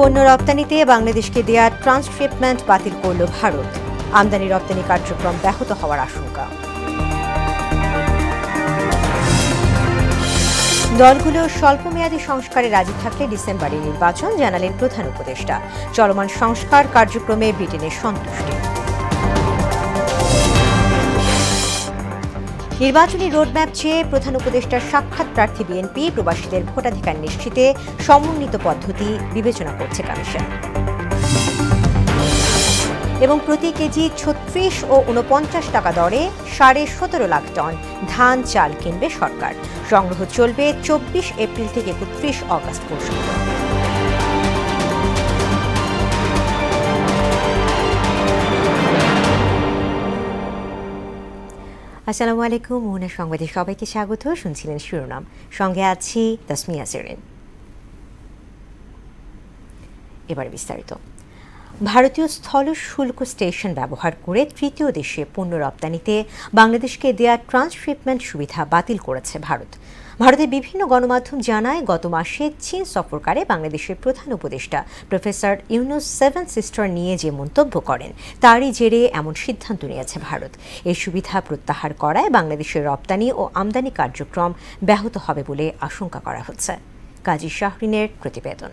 পণ্য রপ্তানিতে বাংলাদেশকে দেয়া ট্রান্সশিপমেন্ট বাতিল করল ভারত। আমদানি রপ্তানি কার্যক্রম ব্যাহত হওয়ার আশঙ্কা। দলগুলো স্বল্পমেয়াদী সংস্কারে রাজি থাকলে ডিসেম্বরে নির্বাচন, জানালেন প্রধান উপদেষ্টা। চলমান সংস্কার কার্যক্রমে ব্রিটেনের সন্তুষ্টি। নির্বাচনী রোডম্যাপ চেয়ে প্রধান উপদেষ্টার সাক্ষাৎ প্রার্থী বিএনপি প্রবাসীদের ভোটাধিকার নিশ্চিতে সমন্বিত পদ্ধতি বিবেচনা করছে কমিশন। এবং প্রতি কেজি ৩৬ ও ৪৯ টাকা দরে ১৭.৫ লাখ টন ধান চাল কিনবে সরকার। সংগ্রহ চলবে ২৪ এপ্রিল থেকে ৩১ অগস্ট পর্যন্ত। আসসালামু আলাইকুম, মোহনা সংবাদে সবাইকে স্বাগত। শুনছিলেন শিরোনাম, সঙ্গে আছি তাসমিয়া জেরিন। এবার বিস্তারিত। ভারতীয় স্থল শুল্ক স্টেশন ব্যবহার করে তৃতীয় দেশে পণ্য রপ্তানিতে বাংলাদেশকে দেয়া ট্রান্সশিপমেন্ট সুবিধা বাতিল করেছে ভারত। ভারতের বিভিন্ন গণমাধ্যম জানায়, গত মাসে চীন সফরকারে বাংলাদেশের প্রধান উপদেষ্টা প্রফেসর ইউনুস 7 সিস্টার নিয়ে যে মন্তব্য করেন, তারই জেরে এমন সিদ্ধান্ত নিয়েছে ভারত। এই সুবিধা প্রত্যাহার করায় বাংলাদেশের রপ্তানি ও আমদানি কার্যক্রম ব্যাহত হবে বলে আশঙ্কা করা হচ্ছে। কাজী শাহরিনের প্রতিবেদন।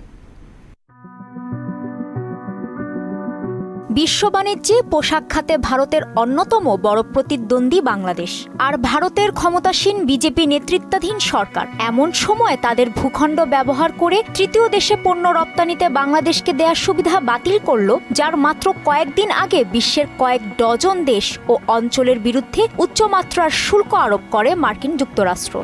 বিশ্ব বাণিজ্যে পোশাক খাতে ভারতের অন্যতম বড় প্রতিদ্বন্দ্বী বাংলাদেশ আর ভারতের ক্ষমতাসীন বিজেপি নেতৃত্বাধীন সরকার এমন সময় তাদের ভূখণ্ড ব্যবহার করে তৃতীয় দেশে পণ্য রপ্তানিতে বাংলাদেশকে দেয়া সুবিধা বাতিল করল, যার মাত্র কয়েকদিন আগে বিশ্বের কয়েক ডজন দেশ ও অঞ্চলের বিরুদ্ধে উচ্চমাত্রার শুল্ক আরোপ করে মার্কিন যুক্তরাষ্ট্র।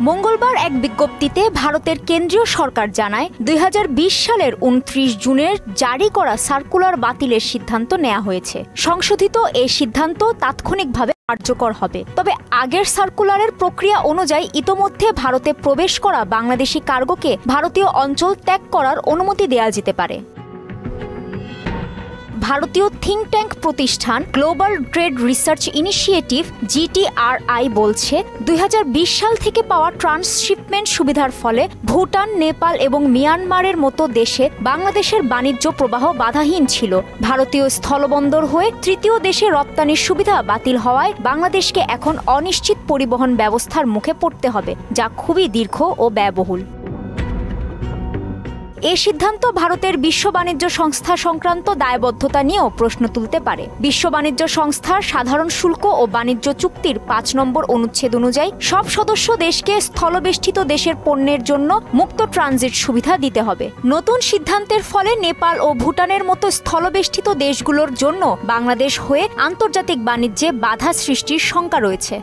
মঙ্গলবার এক বিজ্ঞপ্তিতে ভারতের কেন্দ্রীয় সরকার জানায়, ২০২০ সালের ২৯ জুনের জারি করা সার্কুলার বাতিলের সিদ্ধান্ত নেওয়া হয়েছে। সংশোধিত এই সিদ্ধান্ত তাৎক্ষণিকভাবে কার্যকর হবে। তবে আগের সার্কুলারের প্রক্রিয়া অনুযায়ী ইতোমধ্যে ভারতে প্রবেশ করা বাংলাদেশি কার্গোকে ভারতীয় অঞ্চল ত্যাগ করার অনুমতি দেওয়া যেতে পারে। ভারতীয় থিঙ্ক ট্যাঙ্ক প্রতিষ্ঠান global trade research initiative GTRI বলছে, ২০২০ সাল থেকে পাওয়া ট্রান্সশিপমেন্ট সুবিধার ফলে ভুটান, নেপাল এবং মিয়ানমারের মতো দেশে বাংলাদেশের বাণিজ্য প্রবাহ বাধাহীন ছিল। ভারতীয় স্থলবন্দর হয়ে তৃতীয় দেশে রপ্তানির সুবিধা বাতিল হওয়ায় বাংলাদেশকে এখন অনিশ্চিত পরিবহন ব্যবস্থার মুখে পড়তে হবে, যা খুবই দীর্ঘ ও ব্যয়বহুল। এই সিদ্ধান্ত ভারতের বিশ্ব বাণিজ্য সংস্থা সংক্রান্ত দায়বদ্ধতা নিয়েও প্রশ্ন তুলতে পারে। বিশ্ব বাণিজ্য সংস্থার সাধারণ শুল্ক ও বাণিজ্য চুক্তির ৫ নম্বর অনুচ্ছেদ অনুযায়ী সব সদস্য দেশকে স্থলবেষ্টিত দেশের পণ্যের জন্য মুক্ত ট্রানজিট সুবিধা দিতে হবে। নতুন সিদ্ধান্তের ফলে নেপাল ও ভুটানের মতো স্থলবেষ্টিত দেশগুলোর জন্য বাংলাদেশ হয়ে আন্তর্জাতিক বাণিজ্যে বাধা সৃষ্টির শঙ্কা রয়েছে।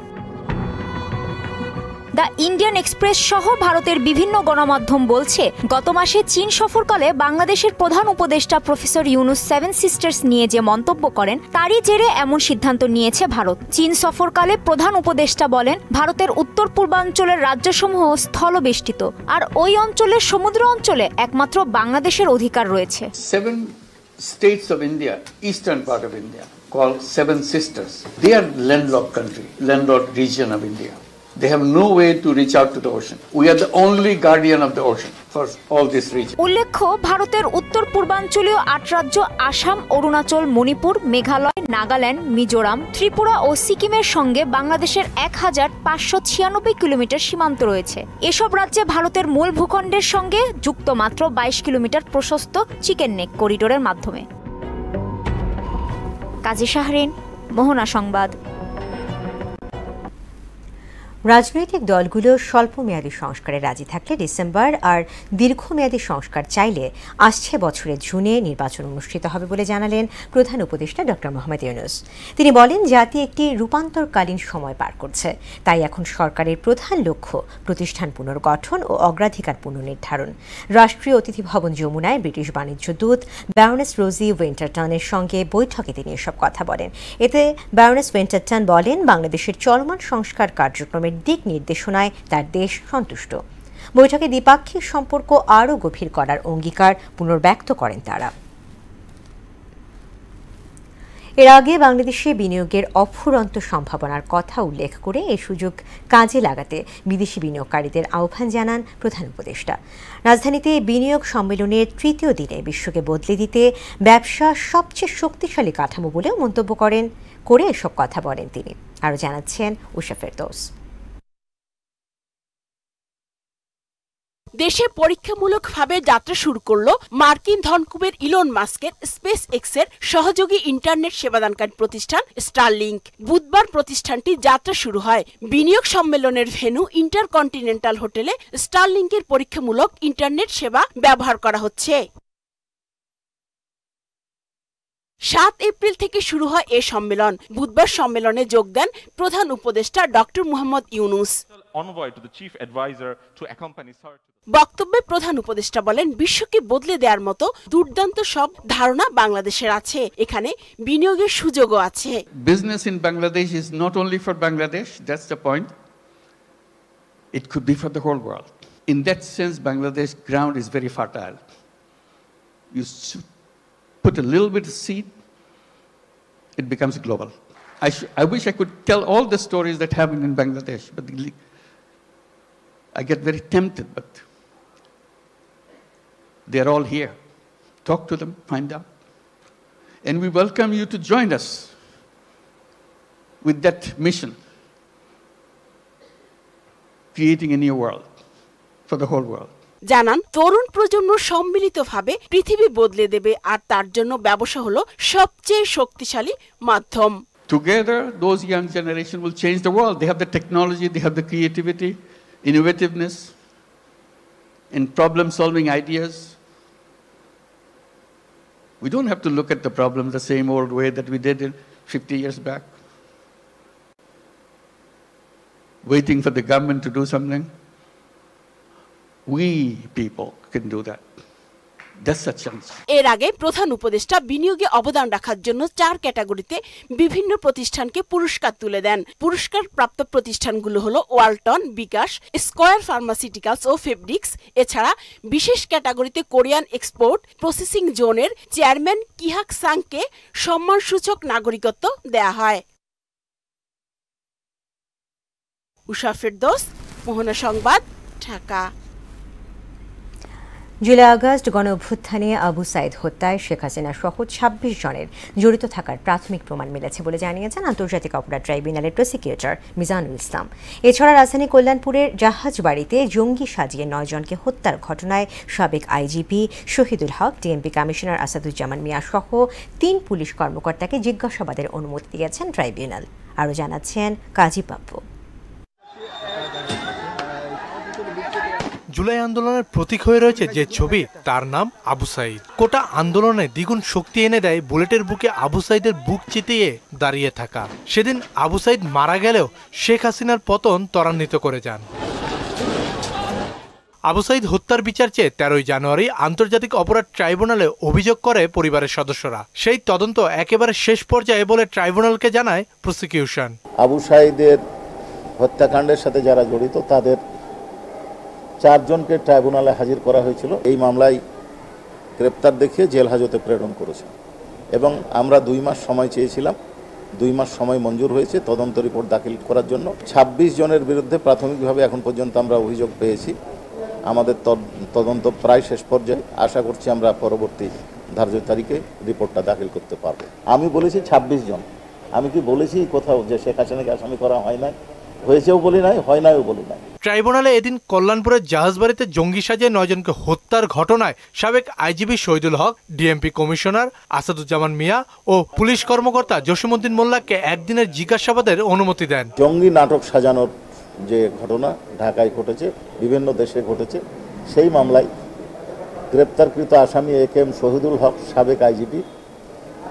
দ্য ইন্ডিয়ান এক্সপ্রেস সহ ভারতের বিভিন্ন গণমাধ্যম বলছে, গত মাসে চীন সফরকালে বাংলাদেশের প্রধান উপদেষ্টা প্রফেসর ইউনুস 7 সিস্টার্স নিয়ে যে মন্তব্য করেন, তারই জেরে এমন সিদ্ধান্ত নিয়েছে ভারত। চীন সফরকালে প্রধান উপদেষ্টা বলেন, ভারতের উত্তর পূর্বাঞ্চলের রাজ্যসমূহ স্থলবেষ্টিত আর ওই অঞ্চলের সমুদ্র অঞ্চলে একমাত্র বাংলাদেশের অধিকার রয়েছে। 7 states of India, eastern part of India, called 7 sisters. They are landlocked country, landlocked region of India. They have no way to reach out to the ocean. We are the only guardian of the ocean for all this region. উল্লেখ্য, ভারতের উত্তর পূর্বাঞ্চলীয় ৮ রাজ্য আসাম, অরুণাচল, মণিপুর, মেঘালয়, নাগাল্যান্ড, মিজোরাম, ত্রিপুরা ও সিকিমের সঙ্গে বাংলাদেশের ১,৫৯৬ kilometre সীমান্ত রয়েছে। এসব রাজ্যে ভারতের মূল ভূখণ্ডের সঙ্গে যুক্ত মাত্র ২২ কিলোমিটার প্রশস্ত চিকেন নেক করিডোরের মাধ্যমে। কাজী শাহরিন, মোহনা সংবাদ। রাজনৈতিক দলগুলো স্বল্পমেয়াদী সংস্কারে রাজি থাকলে ডিসেম্বর আর দীর্ঘমেয়াদী সংস্কার চাইলে আসছে বছরের জুনে নির্বাচন অনুষ্ঠিত হবে বলে জানালেন প্রধান উপদেষ্টা ডক্টর মোহাম্মদ ইউনুস। তিনি বলেন, জাতি একটি রূপান্তরকালীন সময় পার করছে, তাই এখন সরকারের প্রধান লক্ষ্য প্রতিষ্ঠান পুনর্গঠন ও অগ্রাধিকার পুনর্নির্ধারণ। রাষ্ট্রীয় অতিথি ভবন যমুনায় ব্রিটিশ বাণিজ্য দূত ব্যারনেস রোজি ওয়েন্টারটনের সঙ্গে বৈঠকে তিনি এসব কথা বলেন। এতে ব্যারনেস ওয়েন্টারটন বলেন, বাংলাদেশের চলমান সংস্কার কার্যক্রমের দিক নির্দেশনায় তার দেশ সন্তুষ্ট। বৈঠকে দ্বিপাক্ষিক সম্পর্ক আরও গভীর করার অঙ্গীকার পুনর্ব্যক্ত করেন তারা। এর আগে বাংলাদেশে বিনিয়োগের অফুরন্ত সম্ভাবনার কথা উল্লেখ করে এই সুযোগ কাজে লাগাতে বিদেশি বিনিয়োগকারীদের আহ্বান জানান প্রধান উপদেষ্টা। রাজধানীতে বিনিয়োগ সম্মেলনের তৃতীয় দিনে বিশ্বকে বদলে দিতে ব্যবসা সবচেয়ে শক্তিশালী কাঠামো বলেও মন্তব্য করে এসব কথা বলেন তিনি। আরও জানাচ্ছেন উষা ফেরদৌস। দেশে পরীক্ষামূলকভাবে যাত্রা শুরু করলো মার্কিন ধনকুবের ইলন মাস্কের স্পেস এক্সের সহযোগী ইন্টারনেট সেবাদানকারী প্রতিষ্ঠান স্টারলিংক। বুধবার প্রতিষ্ঠানটি যাত্রা শুরু হয়। বিনিয়োগ সম্মেলনের ভেন্যু ইন্টারকন্টিনেন্টাল হোটেলে স্টারলিংকের পরীক্ষামূলক ইন্টারনেট সেবা ব্যবহার করা হচ্ছে। 7 এপ্রিল থেকে শুরু হয় এ সম্মেলন। বুধবার সম্মেলনে যোগ দেন প্রধান উপদেষ্টা ডক্টর মোহাম্মদ ইউনুস। বক্তব্যে প্রধান উপদেষ্টা বলেন, বিশ্বকে বদলে দেওয়ার মতো দুর্দান্ত সব ধারণা বাংলাদেশের আছে, এখানে বিনিয়োগের সুযোগও আছে। Business in Bangladesh is not only for Bangladesh, that's the point. It could be for the whole world. In that sense, Bangladesh ground is very fertile. You put a little bit of seed, it becomes global. I wish I could tell all the stories that happen in Bangladesh, but I get very tempted, but they're all here. Talk to them, find out. And we welcome you to join us with that mission, creating a new world for the whole world. জানান, তরুণ প্রজন্ম সম্মিলিতভাবে পৃথিবী বদলে দেবে, আর তার জন্য ব্যবসা হলো সবচেয়ে শক্তিশালী মাধ্যম। Together, those young generation will change the world. They have the technology, they have the creativity, innovativeness, and problem-solving ideas. We don't have to look at the problem the same old way that we did 50 years back, waiting for the government to do something. We people can do that. That's a chance. এর আগে প্রধান উপদেষ্টা বিনিয়োগে অবদান রাখার জন্য 4 ক্যাটাগরিতে বিভিন্ন প্রতিষ্ঠানকে পুরস্কার তুলে দেন। পুরস্কার প্রাপ্ত প্রতিষ্ঠানগুলো হলো ওয়ালটন, বিকাশ, স্কয়ার ফার্মাসিউটিক্যালস ও ফেব্রিক্স। এছাড়া বিশেষ ক্যাটাগরিতে কোরিয়ান এক্সপোর্ট প্রসেসিং জোনের চেয়ারম্যান কিহাক সাংকে সম্মানসূচক নাগরিকত্ব দেয়া হয়। উষা ফেরদৌস, মোহনা সংবাদ, ঢাকা। জুলাই আগস্ট গণ অভ্যুত্থানে আবু সাইদ হত্যায় শেখ হাসিনা সহ 26 জনের জড়িত থাকার প্রাথমিক প্রমাণ মিলেছে বলে জানিয়েছেন আন্তর্জাতিক অপরাধ ট্রাইব্যুনালের প্রসিকিউটর মিজানুল ইসলাম। এছাড়া রাজধানী কল্যাণপুরের জাহাজবাড়িতে জঙ্গি সাজিয়ে 9 জনকে হত্যার ঘটনায় সাবেক আইজিপি শহীদুল হক, ডিএমপি কমিশনার আসাদুজ্জামান মিয়া সহ 3 পুলিশ কর্মকর্তাকে জিজ্ঞাসাবাদের অনুমতি দিয়েছেন ট্রাইব্যুনাল। আরও জানাচ্ছেন কাজী পাপ্পু। জুলাই আন্দোলনের প্রতীক হয়ে রয়েছে যে ছবি, তার নাম আবু সাইদ। কোটা আন্দোলনে দ্বিগুণ শক্তি এনে দেয় বুলেটের বুকে আবু সাইদের বুক চিতিয়ে দাঁড়িয়ে থাকা। সেদিন আবু সাইদ মারা গেলেও শেখ হাসিনার পতন ত্বরান্বিত করে যান। আবু সাইদ হত্যার বিচার চেয়ে 13 জানুয়ারি আন্তর্জাতিক অপরাধ ট্রাইব্যুনালে অভিযোগ করে পরিবারের সদস্যরা। সেই তদন্ত একেবারে শেষ পর্যায়ে বলে ট্রাইব্যুনালকে জানায় প্রসিকিউশন। আবু সাইদের হত্যাকাণ্ডের সাথে যারা জড়িত তাদের 4 জনকে ট্রাইব্যুনালে হাজির করা হয়েছিল। এই মামলায় গ্রেপ্তার দেখিয়ে জেল হাজতে প্রেরণ করেছে এবং আমরা 2 মাস সময় চেয়েছিলাম। 2 মাস সময় মঞ্জুর হয়েছে তদন্ত রিপোর্ট দাখিল করার জন্য। 26 জনের বিরুদ্ধে প্রাথমিকভাবে এখন পর্যন্ত আমরা অভিযোগ পেয়েছি। আমাদের তদন্ত প্রায় শেষ পর্যায়ে। আশা করছি আমরা পরবর্তী ধার্য তারিখে রিপোর্টটা দাখিল করতে পারবো। আমি বলেছি 26 জন। আমি কি বলেছি কোথাও যে শেখ হাসিনাকে আসামি করা হয় না? হয়েছেও বলি নাই, হয় নাইও বলি নাই। ট্রাইব্যুনালে এদিন কল্যাণপুরের জাহাজবাড়িতে জঙ্গি সাজিয়ে 9 জনকে হত্যার ঘটনায় সাবেক আইজিপি শহীদুল হক, ডিএমপি কমিশনার আসাদুজ্জামান মিয়া ও পুলিশ কর্মকর্তা জসিমউদ্দিন মোল্লাকে একদিনের জিজ্ঞাসাবাদের অনুমতি দেন। জঙ্গি নাটক সাজানোর যে ঘটনা ঢাকায় ঘটেছে, বিভিন্ন দেশে ঘটেছে, সেই মামলায় গ্রেপ্তারকৃত আসামি একেএম শহীদুল হক সাবেক আইজিপি,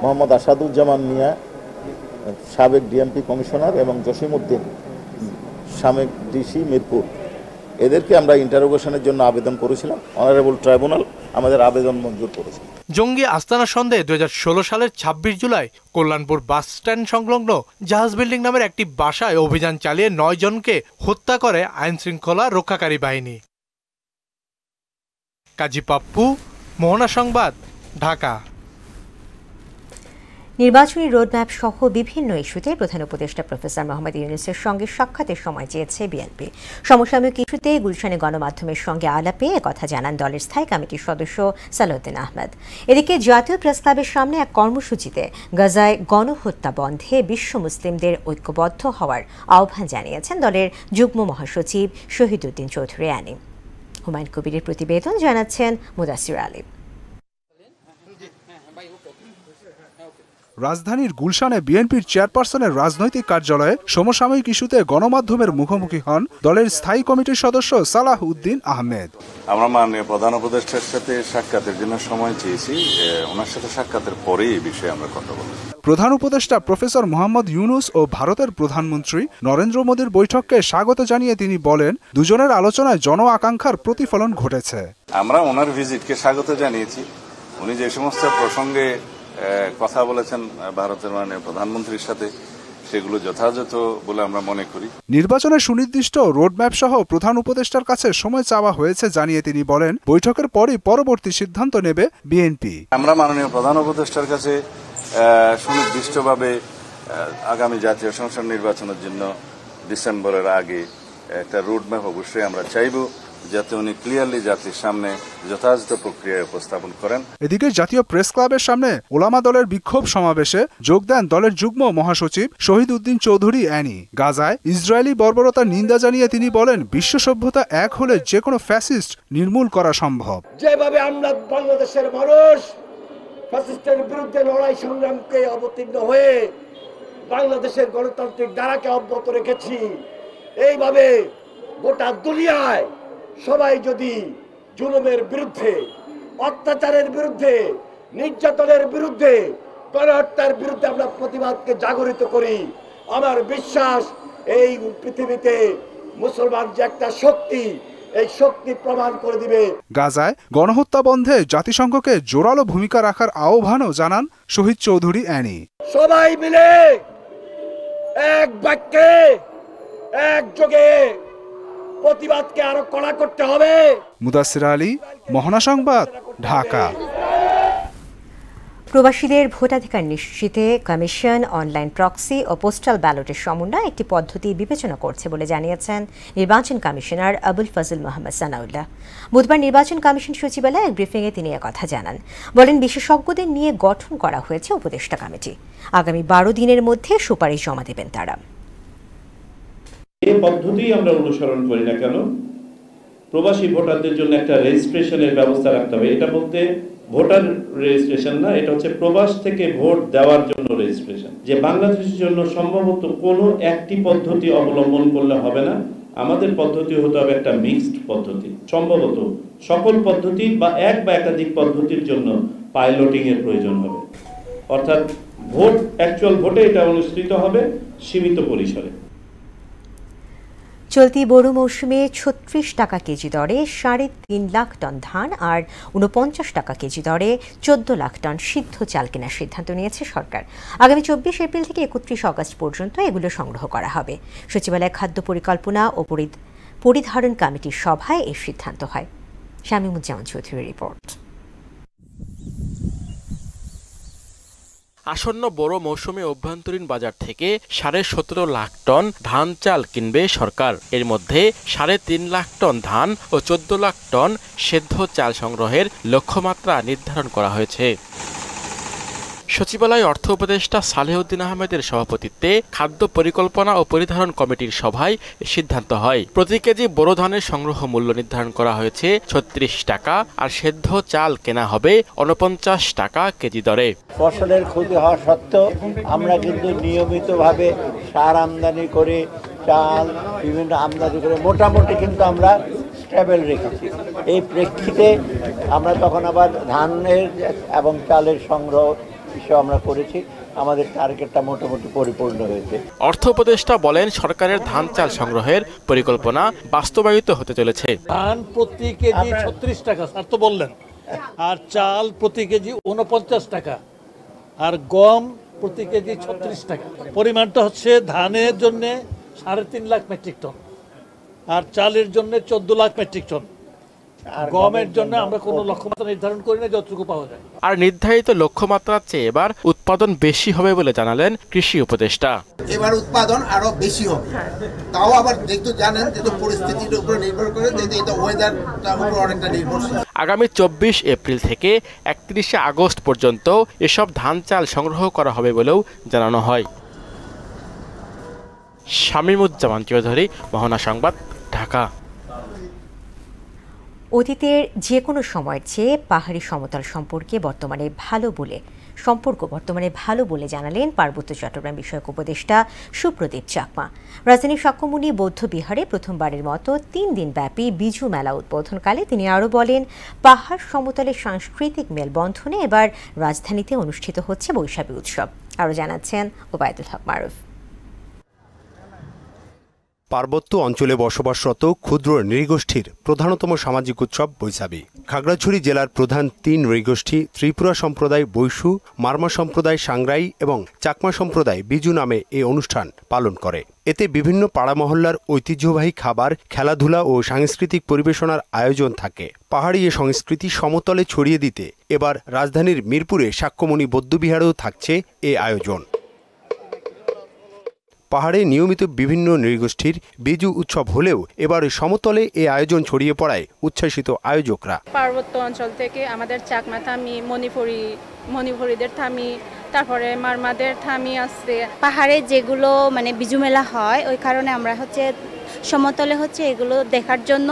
মোহাম্মদ আসাদুজ্জামান মিয়া সাবেক ডিএমপি কমিশনার এবং জসিমউদ্দিন সাবেক ডিসি মিরপুর, এদেরকে আমরা ইন্টারোগেশনের জন্য আবেদন করেছিলাম। অনারেবল ট্রাইব্যুনাল আমাদের আবেদন মঞ্জুর করেছে। জঙ্গি আস্তানা সন্দেহে 2016 সালের 26 জুলাই কল্যাণপুর বাস স্ট্যান্ড সংলগ্ন জাহাজ বিল্ডিং নামের একটি বাসায় অভিযান চালিয়ে 9 জনকে হত্যা করে আইন শৃঙ্খলা রক্ষাকারী বাহিনী। কাজী পাপ্পু, মোহনা সংবাদ, ঢাকা। নির্বাচনী রোডম্যাপ সহ বিভিন্ন ইস্যুতে প্রধান উপদেষ্টা প্রফেসর মোহাম্মদ ইউনূসের সঙ্গে সাক্ষাতের সময় চেয়েছে বিএনপি। সমসাময়িক ইস্যুতে গুলশানে গণমাধ্যমের সঙ্গে আলাপে একথা জানান দলের স্থায়ী কমিটির সদস্য সালাউদ্দিন আহমেদ। এদিকে জাতীয় প্রেসক্লাবের সামনে এক কর্মসূচিতে গাজায় গণহত্যা বন্ধে বিশ্ব মুসলিমদের ঐক্যবদ্ধ হওয়ার আহ্বান জানিয়েছেন দলের যুগ্ম মহাসচিব শহীদুদ্দিন চৌধুরী অ্যানি। হুমায়ুন কবিরের প্রতিবেদন জানাচ্ছেন মুদাসির আলী। রাজধানীর গুলশানে বিএনপির চেয়ারপারসনের রাজনৈতিক কার্যালয়ে সমসাময়িক ইস্যুতে গণমাধ্যমের মুখোমুখি হন দলের স্থায়ী কমিটির সদস্য সালাউদ্দিন আহমেদ। আমরা মাননীয় প্রধান উপদেষ্টার সাথে সাক্ষাতের জন্য সময় চেয়েছি, ওনার সাথে সাক্ষাতের পরেই এই বিষয়ে আমরা কথা বলব। প্রধান উপদেষ্টা প্রফেসর মোহাম্মদ ইউনূস ও ভারতের প্রধানমন্ত্রী নরেন্দ্র মোদীর বৈঠককে স্বাগত জানিয়ে তিনি বলেন, দুজনের আলোচনায় জন আকাঙ্ক্ষার প্রতিফলন ঘটেছে। আমরা ওনার ভিজিটকে স্বাগত জানিয়েছি। উনি যে সমস্ত প্রসঙ্গে কথা বলেছেন ভারতের মাননীয় প্রধানমন্ত্রীর সাথে, সেগুলো যথাযথ বলে আমরা মনে করি। নির্বাচনে সুনির্দিষ্ট রোডম্যাপ সহ প্রধান উপদেষ্টার কাছে সময় চাওয়া হয়েছে জানিয়ে তিনি বলেন, বৈঠকের পরই পরবর্তী সিদ্ধান্ত নেবে বিএনপি। আমরা মাননীয় প্রধান উপদেষ্টার কাছে সুনির্দিষ্টভাবে আগামী জাতীয় সংসদ নির্বাচনের জন্য ডিসেম্বরের আগে একটা রোডম্যাপ অবশ্যই আমরা চাইব, যাতে উনি ক্লিয়ারলি জাতির সামনে যথাযথ প্রক্রিয়ায় উপস্থাপন করেন। এদিকে জাতীয় প্রেস ক্লাবের সামনে ওলামা দলের বিক্ষোভ সমাবেশে যোগ দেন দলের যুগ্ম মহাসচিব শহীদুদ্দিন চৌধুরী অ্যানি। গাজায় ইসরায়েলি বর্বরতার নিন্দা জানিয়ে তিনি বলেন, বিশ্ব সভ্যতা এক হলে যে কোনো ফ্যাসিস্ট নির্মূল করা সম্ভব। যেভাবে আমরা বাংলাদেশের মানুষ ফ্যাসিস্টের বিরুদ্ধে লড়াই সংগ্রামকে অবতীর্ণ হয়ে বাংলাদেশের গণতান্ত্রিক ধারাকে অব্যাহত রেখেছি, এইভাবে গোটা দুনিয়ায় সবাই যদি জুলুমের বিরুদ্ধে, অত্যাচারের বিরুদ্ধে, নির্যাতনের বিরুদ্ধে, গণহত্যার বিরুদ্ধে আমরা প্রতিবাদকে জাগরিত করি, আমার বিশ্বাস এই পৃথিবীতে মুসলমান যে একটা শক্তি, এই শক্তি প্রমাণ করে দিবে। গাজায় গণহত্যা বন্ধে জাতিসংঘকে জোরালো ভূমিকা রাখার আহ্বানও জানান শহীদ চৌধুরী অ্যানি। সবাই মিলে এক বাক্যে একযোগে প্রতিবাদকে আরো কড়া করতে হবে। মুদাসির আলী, মোহনা সংবাদ, ঢাকা। প্রবাসীদের ভোটাধিকার নিশ্চিতে কমিশন অনলাইন প্রক্সি ও পোস্টাল ব্যালটের সমন্বয় একটি পদ্ধতি বিবেচনা করছে বলে জানিয়েছেন নির্বাচন কমিশনার আবুল ফজল মোহাম্মদ সানাউল্লাহ। বুধবার নির্বাচন কমিশন সচিবালয়ে এক ব্রিফিংয়ে তিনি একথা জানান। বলেন, বিশেষজ্ঞদের নিয়ে গঠন করা হয়েছে উপদেষ্টা কমিটি। আগামী 12 দিনের মধ্যে সুপারিশ জমা দেবেন তারা। এই পদ্ধতি আমরা অনুসরণ করি না কেন, প্রবাসী ভোটারদের জন্য একটা রেজিস্ট্রেশনের ব্যবস্থা রাখতে হবে। এটা বলতে ভোটার রেজিস্ট্রেশন না, এটা হচ্ছে প্রবাস থেকে ভোট দেওয়ার জন্য রেজিস্ট্রেশন। যে বাংলাদেশের জন্য সম্ভবত কোনো একটি পদ্ধতি অবলম্বন করলে হবে না, আমাদের পদ্ধতি হতে হবে একটা মিক্সড পদ্ধতি। সম্ভবত সকল পদ্ধতি বা এক বা একাধিক পদ্ধতির জন্য পাইলটিং এর প্রয়োজন হবে, অর্থাৎ ভোট অ্যাকচুয়াল ভোটে এটা অনুষ্ঠিত হবে সীমিত পরিসরে। চলতি বোরো মৌসুমে 36 টাকা কেজি দরে 3.5 লাখ টন ধান আর 49 টাকা কেজি দরে 14 লাখ টন সিদ্ধ চাল কেনার সিদ্ধান্ত নিয়েছে সরকার। আগামী 24 এপ্রিল থেকে 31 অগস্ট পর্যন্ত এগুলো সংগ্রহ করা হবে। সচিবালয় খাদ্য পরিকল্পনা ও পরিধারণ কমিটির সভায় এই সিদ্ধান্ত হয়। শামীমুজ্জামান চৌধুরীর রিপোর্ট। আসন্ন বড় মৌসুমে অভ্যন্তরীণ বাজার থেকে 17.5 লাখ টন ধান চাল কিনবে সরকার। এর মধ্যে 3.5 লাখ টন ধান ও 14 লাখ টন সেদ্ধ চাল সংগ্রহের লক্ষ্যমাত্রা নির্ধারণ করা হয়েছে। সচিবালয় অর্থ উপদেষ্টা সালেহউদ্দিন আহমেদের সভাপতিত্বে খাদ্য পরিকল্পনা ও পরিধারণ কমিটির সভায় সিদ্ধান্ত হয়। প্রতি কেজি বোরো ধানের সংগ্রহ মূল্য নির্ধারণ করা হয়েছে 36 টাকা আর সেদ্ধ চাল কেনা হবে 49 টাকা কেজি দরে। ফসলের ক্ষতি হওয়া সত্ত্বেও আমরা কিন্তু নিয়মিতভাবে সার আমদানি করে, চাল বিভিন্ন আমদানি করে মোটামুটি কিন্তু আমরা স্টেবল রেখেছি। এই প্রেক্ষিতে আমরা তখন আবার ধানের এবং চালের সংগ্রহ আমরা করেছি, আমাদের টার্গেটটা মোটামুটি পরিপূর্ণ হয়েছে। অর্থ উপদেষ্টা বলেন, সরকারের ধান চাল সংগ্রহের পরিকল্পনা বাস্তবায়িত হতে চলেছে। ধান প্রতি কেজি 36 টাকা স্যার তো বললেন, আর চাল প্রতি কেজি 49 টাকা, আর গম প্রতি কেজি 36 টাকা। পরিমাণটা হচ্ছে ধানের জন্য 3.5 লাখ মেট্রিক টন আর চালের জন্য 14 লাখ মেট্রিক টন। গমের জন্য আমরা কোনো লক্ষ্যমাত্রা নির্ধারণ করি না, যতটুকু পাওয়া যায়। আর নির্ধারিত লক্ষ্যমাত্রার চেয়ে এবার উৎপাদন বেশি হবে বলে জানালেন কৃষি উপদেষ্টা। এবার উৎপাদন আরো বেশি হবে, তাও আবার যেহেতু জানেন যে পরিস্থিতির উপর নির্ভর করে, যেহেতু এটা ওয়েদারটার উপর অনেকটা নির্ভরশীল। আগামী 24 এপ্রিল থেকে 31 আগস্ট পর্যন্ত এসব ধান চাল সংগ্রহ করা হবে বলেও জানানো হয়। শামীমুজ্জামান চৌধুরী, মোহনা সংবাদ, ঢাকা। অতীতের যে কোনো সময়ের চেয়ে পাহাড়ি সমতল বর্তমানে ভালো বলে জানালেন পার্বত্য চট্টগ্রাম বিষয়ক উপদেষ্টা সুপ্রদীপ চাকমা। রাজধানীর শাক্যমুনি বৌদ্ধ বিহারে প্রথমবারের মতো 3 দিনব্যাপী বিজু মেলা উদ্বোধনকালে তিনি আরও বলেন, পাহাড় সমতলের সাংস্কৃতিক মেলবন্ধনে এবার রাজধানীতে অনুষ্ঠিত হচ্ছে বৈশাখী উৎসব। আরও জানাচ্ছেন ওবায়দুল হক মারুফ। পার্বত্য অঞ্চলে বসবাসরত ক্ষুদ্র নৃগোষ্ঠীর প্রধানতম সামাজিক উৎসব বৈশাখী। খাগড়াছড়ি জেলার প্রধান 3 নৃগোষ্ঠী ত্রিপুরা সম্প্রদায় বৈশু, মারমা সম্প্রদায় সাংরাই এবং চাকমা সম্প্রদায় বিজু নামে এই অনুষ্ঠান পালন করে। এতে বিভিন্ন পাড়া মহল্লার ঐতিহ্যবাহী খাবার, খেলাধুলা ও সাংস্কৃতিক পরিবেশনার আয়োজন থাকে। পাহাড়ি এ সংস্কৃতি সমতলে ছড়িয়ে দিতে এবার রাজধানীর মিরপুরে শাক্যমুনি বৌদ্ধবিহারেও থাকছে এ আয়োজন। পাহাড়ে নিয়মিত বিভিন্ন নৃগোষ্ঠীর বিজু উৎসব হলেও এবার সমতলে এই আয়োজন ছড়িয়ে পড়ায় উচ্ছ্বাসিত আয়োজকরা। পার্বত্য অঞ্চল থেকে আমাদের চাকমা থামি, মণিপুরীদের থামি, তারপরে মারমাদের থামি আছে। পাহাড়ে যেগুলো বিজু মেলা হয়, ওই কারণে আমরা সমতলে এগুলো দেখার জন্য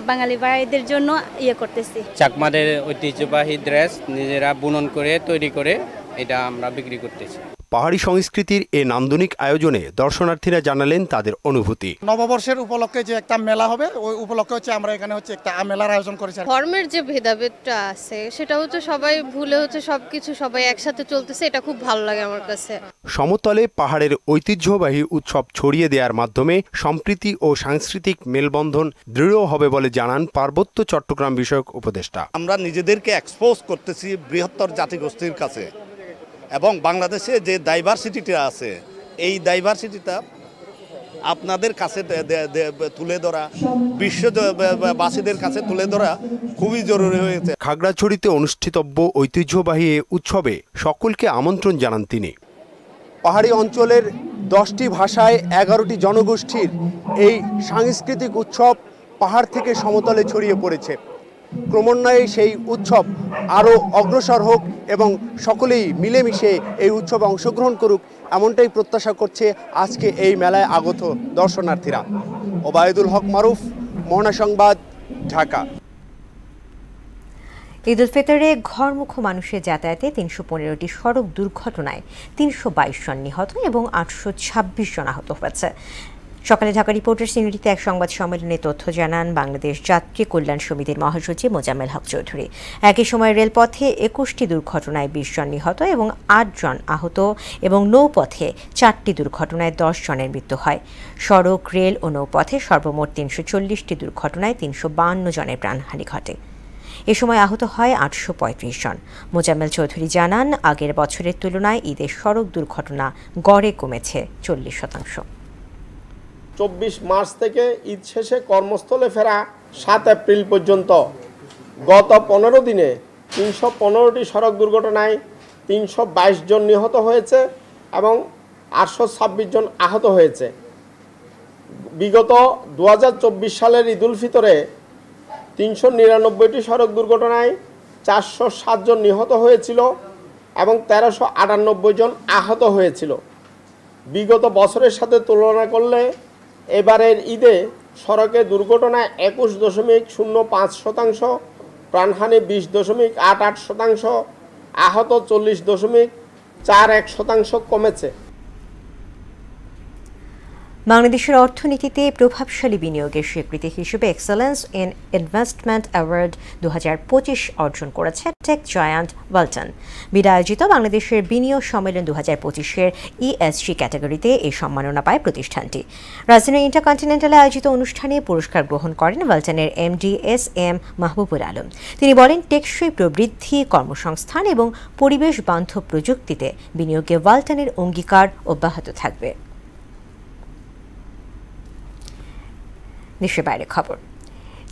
বাঙালি ভাইদের জন্য করতেছি। চাকমাদের ঐতিহ্যবাহী ড্রেস নিজেরা বুনন করে তৈরি করে এটা আমরা বিক্রি করতেছি। পাহাড়ি সংস্কৃতির এ নান্দনিক আয়োজনে দর্শনার্থীরা জানালেন তাদের অনুভূতি। নববর্ষের উপলক্ষে যে একটা মেলা হবে, ওই উপলক্ষে আমরা এখানে একটা মেলার আয়োজন করেছি। ধর্মের যে ভেদাভেদটা আছে সেটা সবাই ভুলে সবকিছু সবাই একসাথে চলতেছে, এটা খুব ভালো লাগে আমার কাছে। সমতলে পাহাড়ের ঐতিহ্যবাহী উৎসব ছড়িয়ে দেওয়ার মাধ্যমে সম্প্রীতি ও সাংস্কৃতিক মেলবন্ধন দৃঢ় হবে বলে জানান পার্বত্য চট্টগ্রাম বিষয়ক উপদেষ্টা। আমরা নিজেদেরকে এক্সপোজ করতেছি বৃহত্তর জাতিগোষ্ঠীর কাছে, এবং বাংলাদেশে যে ডাইভার্সিটিটা আছে এই ডাইভার্সিটিটা আপনাদের কাছে তুলে ধরা, বিশ্ববাসীদের কাছে তুলে ধরা খুবই জরুরি হয়েছে। খাগড়াছড়িতে অনুষ্ঠিতব্য ঐতিহ্যবাহী এ উৎসবে সকলকে আমন্ত্রণ জানান তিনি। পাহাড়ি অঞ্চলের 10টি ভাষায় 11টি জনগোষ্ঠীর এই সাংস্কৃতিক উৎসব পাহাড় থেকে সমতলে ছড়িয়ে পড়েছে। ক্রমান্বয়ে সেই উৎসব আরও অগ্রসর হোক এবং সকলেই মিলেমিশে এই উৎসবে অংশগ্রহণ করুক, এমনটাই প্রত্যাশা করছে আজকে এই মেলায় আগত দর্শনার্থীরা। ওবায়দুল হক মারুফ, মোহনা সংবাদ, ঢাকা। ঈদ উল ফিতরে ঘরমুখো মানুষের যাতায়াতে 315টি সড়ক দুর্ঘটনায় 322 জন নিহত এবং 826 জন আহত হয়েছে। সকালে ঢাকা রিপোর্টার্স ইউনিটিতে এক সংবাদ সম্মেলনে তথ্য জানান বাংলাদেশ যাত্রী কল্যাণ সমিতির মহাসচিব মোজাম্মেল হক চৌধুরী। একই সময় রেলপথে 21টি দুর্ঘটনায় 20 জন নিহত এবং 8 জন আহত এবং নৌপথে 4টি দুর্ঘটনায় 10 জনের মৃত্যু হয়। সড়ক, রেল ও নৌপথে সর্বমোট 340টি দুর্ঘটনায় 352 জনের প্রাণহানি ঘটে। এ সময় আহত হয় 835 জন। মোজাম্মেল চৌধুরী জানান, আগের বছরের তুলনায় ঈদের সড়ক দুর্ঘটনা গড়ে কমেছে 40%। 24 মার্চ থেকে ঈদ শেষে কর্মস্থলে ফেরা 7 এপ্রিল পর্যন্ত গত 15 দিনে 315টি সড়ক দুর্ঘটনায় 322 জন নিহত হয়েছে এবং 826 জন আহত হয়েছে। বিগত 2024 সালের ঈদ উল ফিতরে 399টি সড়ক দুর্ঘটনায় 407 জন নিহত হয়েছিল এবং 1398 জন আহত হয়েছিল। বিগত বছরের সাথে তুলনা করলে এবারের ঈদে সড়কে দুর্ঘটনায় 21.05%, প্রাণহানি 20.88%, আহত 40.41% কমেছে। বাংলাদেশের অর্থনীতিতে প্রভাবশালী বিনিয়োগের স্বীকৃতি হিসেবে এক্সেলেন্স ইন ইনভেস্টমেন্ট অ্যাওয়ার্ড 2025 অর্জন করেছে টেক জায়ান্ট ওয়ালটন। বিডা আয়োজিত বাংলাদেশের বিনিয়োগ সম্মেলন 2025-এর ESG ক্যাটাগরিতে এই সম্মাননা পায় প্রতিষ্ঠানটি। রাজধানীর ইন্টারকন্টিনেন্টালে আয়োজিত অনুষ্ঠানে পুরস্কার গ্রহণ করেন ওয়ালটনের MD SM মাহবুবুল আলম। তিনি বলেন, টেকসই প্রবৃদ্ধি, কর্মসংস্থান এবং পরিবেশ বান্ধব প্রযুক্তিতে বিনিয়োগে ওয়ালটনের অঙ্গীকার অব্যাহত থাকবে। দেশের বাইরে খবর।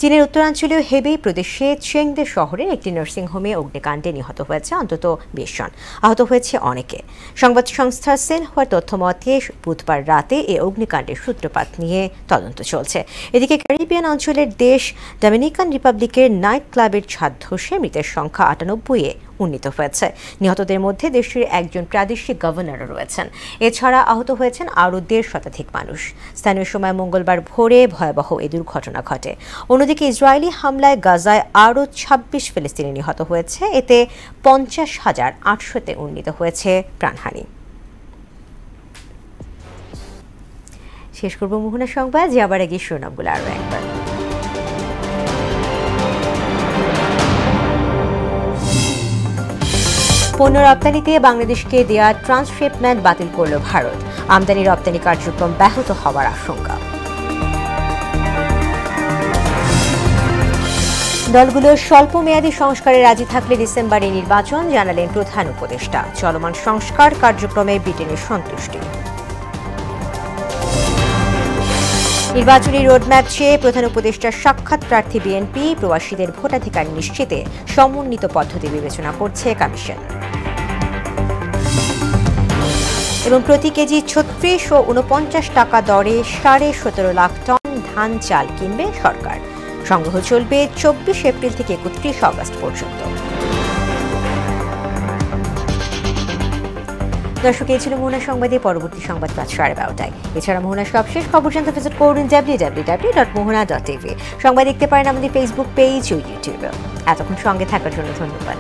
চীনের উত্তরাঞ্চলীয় হেবেই প্রদেশে চেংদে শহরের একটি নার্সিংহোমে অগ্নিকাণ্ডে নিহত হয়েছে অন্তত 20 জন, আহত হয়েছে অনেকে। সংবাদ সংস্থা সিনহুয়ার তথ্য মতে বুধবার রাতে এই অগ্নিকাণ্ডের সূত্রপাত নিয়ে তদন্ত চলছে। এদিকে ক্যারিবিয়ান অঞ্চলের দেশ ডোমিনিকান রিপাবলিকের নাইট ক্লাবের ছাদ ধসে মৃতের সংখ্যা 98-এ উন্নীত হয়েছে। নিহতদের মধ্যে দেশটির একজন প্রাদেশিক গভর্নরও রয়েছেন। এছাড়া আহত হয়েছেন আরও 1.5 শতাধিক মানুষ। স্থানীয় সময় মঙ্গলবার ভোরে ভয়াবহ এই দুর্ঘটনা ঘটে। অন্যদিকে ইসরায়েলি হামলায় গাজায় আরও 26 ফিলিস্তিনি নিহত হয়েছে। এতে 50,800-তে উন্নীত হয়েছে প্রাণহানি। শেষ করব মোহনা সংবাদ, যাবার আগে শিরোনামগুলো আরও একবার। পণ্য রপ্তানিতে বাংলাদেশকে দেয়া ট্রান্সশিপমেন্ট বাতিল করল ভারত। আমদানি রপ্তানি কার্যক্রম ব্যাহত হওয়ার আশঙ্কা। দলগুলো স্বল্প মেয়াদী সংস্কারে রাজি থাকলে ডিসেম্বরে নির্বাচন, জানালেন প্রধান উপদেষ্টা। চলমান সংস্কার কার্যক্রমে ব্রিটেনের সন্তুষ্টি। নির্বাচনী রোডম্যাপ চেয়ে প্রধান উপদেষ্টার সাক্ষাৎ প্রার্থী বিএনপি। প্রবাসীদের ভোটাধিকার নিশ্চিতে সমন্বিত পদ্ধতি বিবেচনা করছে কমিশন। এবং প্রতি কেজি 36 ও 49 টাকা দরে 17.5 লাখ টন ধান চাল কিনবে সরকার। সংগ্রহ চলবে 24 এপ্রিল থেকে 31 অগস্ট পর্যন্ত। দর্শক, এই ছিল মোহনা সংবাদে। পরবর্তী সংবাদ রাত 12:30টায়। এছাড়া মোহনার সবশেষ খবর জানতে ভিজিট করুন www.mohana.tv। সংবাদ দেখতে পারেন আমাদের ফেসবুক পেজ ও ইউটিউবে। এতক্ষণ সঙ্গে থাকার জন্য ধন্যবাদ।